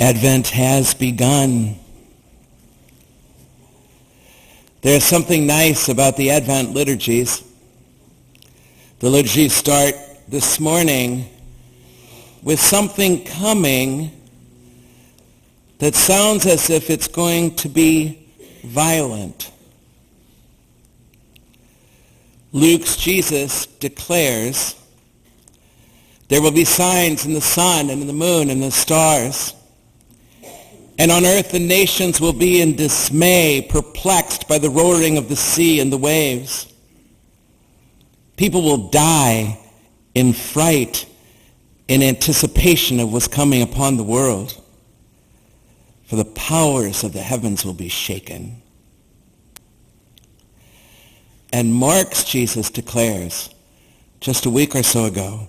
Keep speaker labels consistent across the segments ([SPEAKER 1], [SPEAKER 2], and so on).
[SPEAKER 1] Advent has begun. There's something nice about the Advent liturgies. The liturgies start this morning with something coming that sounds as if it's going to be violent. Luke's Jesus declares, "There will be signs in the sun and in the moon and the stars. And on earth the nations will be in dismay, perplexed by the roaring of the sea and the waves. People will die in fright in anticipation of what's coming upon the world. For the powers of the heavens will be shaken." And Mark's Jesus declares, just a week or so ago,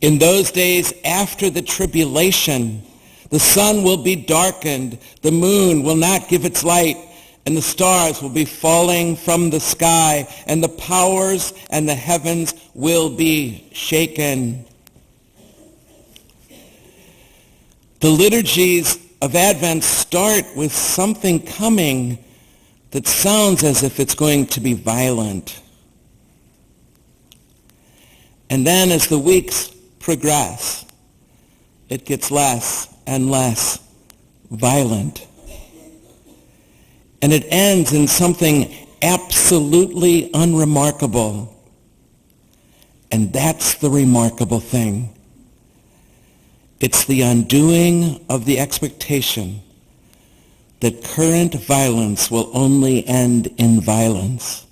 [SPEAKER 1] "In those days after the tribulation, the sun will be darkened, the moon will not give its light, and the stars will be falling from the sky, and the powers and the heavens will be shaken." The liturgies of Advent start with something coming that sounds as if it's going to be violent. And then as the weeks progress, it gets less and less violent. And it ends in something absolutely unremarkable. And that's the remarkable thing. It's the undoing of the expectation that current violence will only end in violence,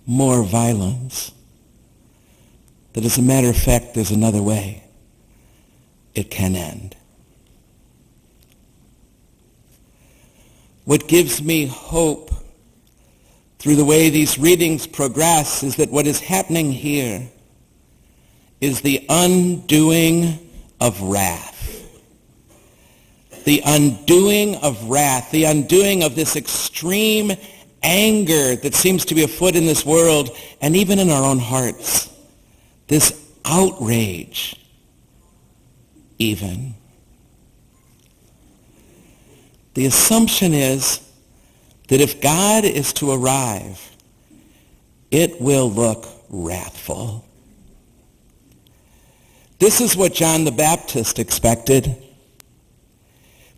[SPEAKER 1] more violence. That as a matter of fact, there's another way it can end. What gives me hope through the way these readings progress is that what is happening here is the undoing of wrath. The undoing of wrath, the undoing of this extreme anger that seems to be afoot in this world and even in our own hearts. This outrage, even. The assumption is that if God is to arrive, it will look wrathful. This is what John the Baptist expected.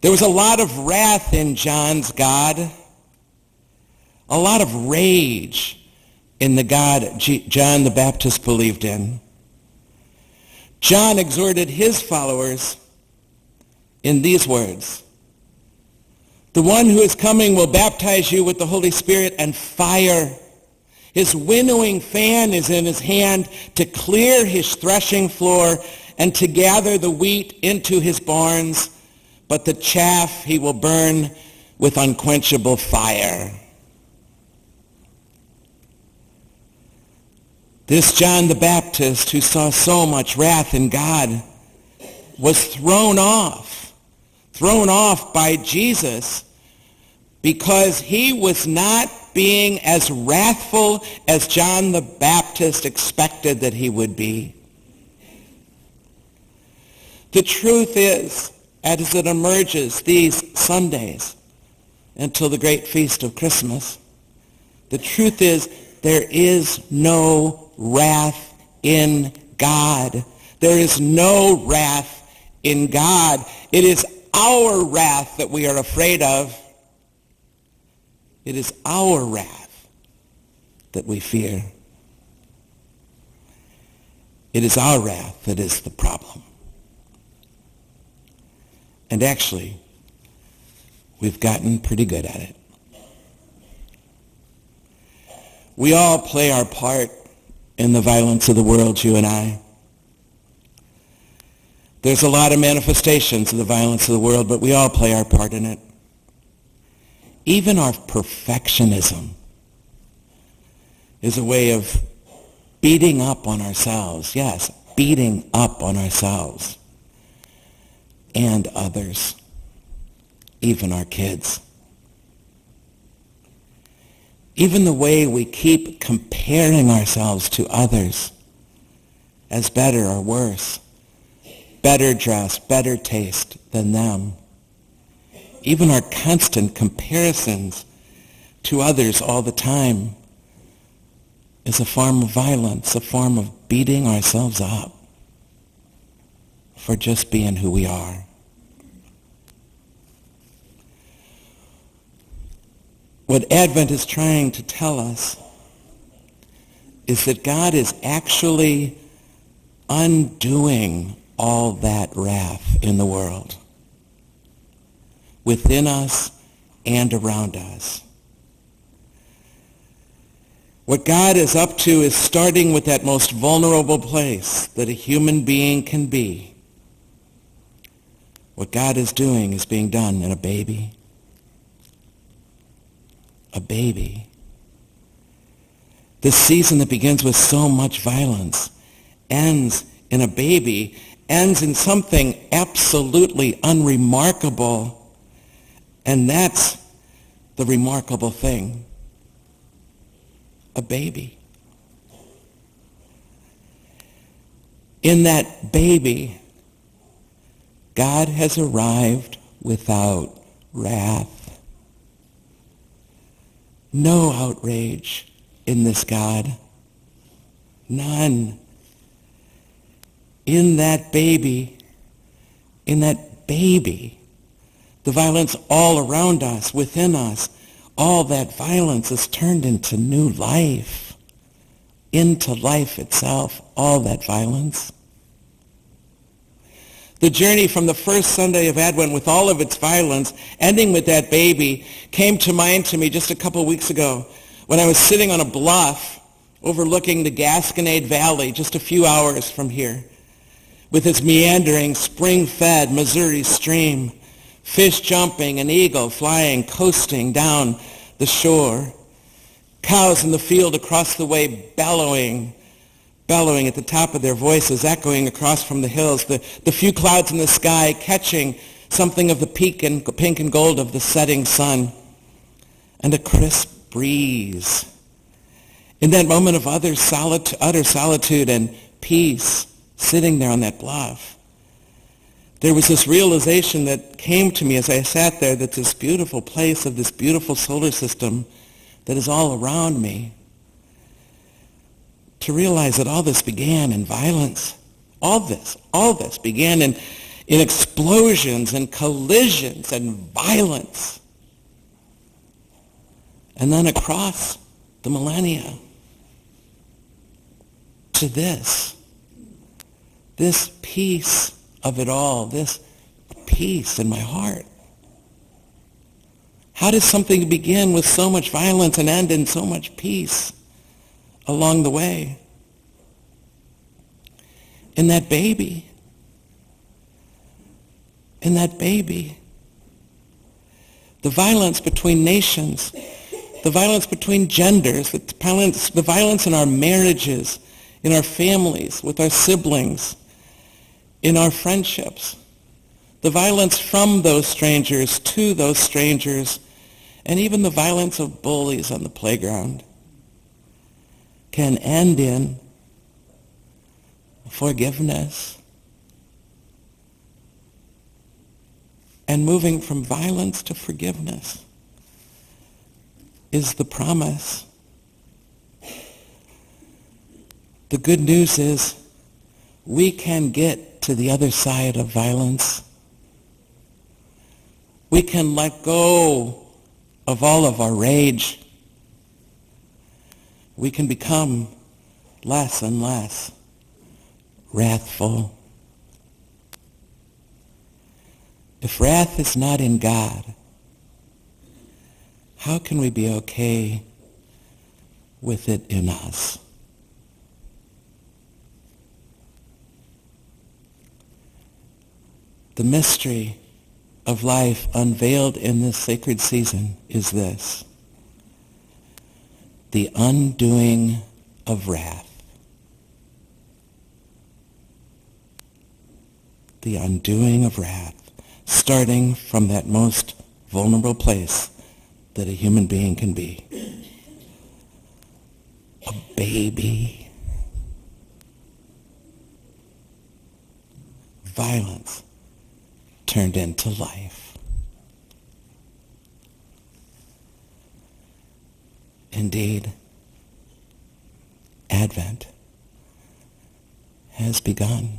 [SPEAKER 1] There was a lot of wrath in John's God, a lot of rage in the God John the Baptist believed in. John exhorted his followers in these words, "The one who is coming will baptize you with the Holy Spirit and fire. His winnowing fan is in his hand to clear his threshing floor and to gather the wheat into his barns, but the chaff he will burn with unquenchable fire." This John the Baptist, who saw so much wrath in God, was thrown off by Jesus because he was not being as wrathful as John the Baptist expected that he would be. The truth is, as it emerges these Sundays until the great feast of Christmas, the truth is there is no wrath in God. There is no wrath in God. It is our wrath that we are afraid of. It is our wrath that we fear. It is our wrath that is the problem. And actually, we've gotten pretty good at it. We all play our part in the violence of the world, you and I. There's a lot of manifestations of the violence of the world, but we all play our part in it. Even our perfectionism is a way of beating up on ourselves. Yes, beating up on ourselves and others, even our kids. Even the way we keep comparing ourselves to others as better or worse better dressed, better taste than them. Even our constant comparisons to others all the time is a form of violence, a form of beating ourselves up for just being who we are. What Advent is trying to tell us is that God is actually undoing all that wrath in the world, within us and around us. What God is up to is starting with that most vulnerable place that a human being can be. What God is doing is being done in a baby. A baby. This season that begins with so much violence ends in a baby, ends in something absolutely unremarkable, and that's the remarkable thing. A baby. In that baby, God has arrived without wrath. No outrage in this God. None. In that baby, the violence all around us, within us, all that violence is turned into new life, into life itself, all that violence. The journey from the first Sunday of Advent with all of its violence, ending with that baby, came to mind to me just a couple weeks ago when I was sitting on a bluff overlooking the Gasconade Valley just a few hours from here, with its meandering, spring-fed Missouri stream, fish jumping, an eagle flying, coasting down the shore, cows in the field across the way bellowing at the top of their voices, echoing across from the hills, the few clouds in the sky catching something of the pink and gold of the setting sun, and a crisp breeze. In that moment of utter solitude and peace, sitting there on that bluff, there was this realization that came to me as I sat there, that this beautiful place of this beautiful solar system that is all around me, to realize that all this began in violence. All this began in explosions and collisions and violence. And then across the millennia to this peace of it all, this peace in my heart. How does something begin with so much violence and end in so much peace along the way? In that baby. The violence between nations, the violence between genders, the violence in our marriages, in our families, with our siblings, in our friendships, the violence from those strangers to those strangers, and even the violence of bullies on the playground can end in forgiveness. And moving from violence to forgiveness is the promise. The good news is we can get to the other side of violence. We can let go of all of our rage. We can become less and less wrathful. If wrath is not in God, how can we be okay with it in us? The mystery of life unveiled in this sacred season is this: the undoing of wrath. The undoing of wrath, starting from that most vulnerable place that a human being can be. A baby. violence turned into life. Indeed, Advent has begun.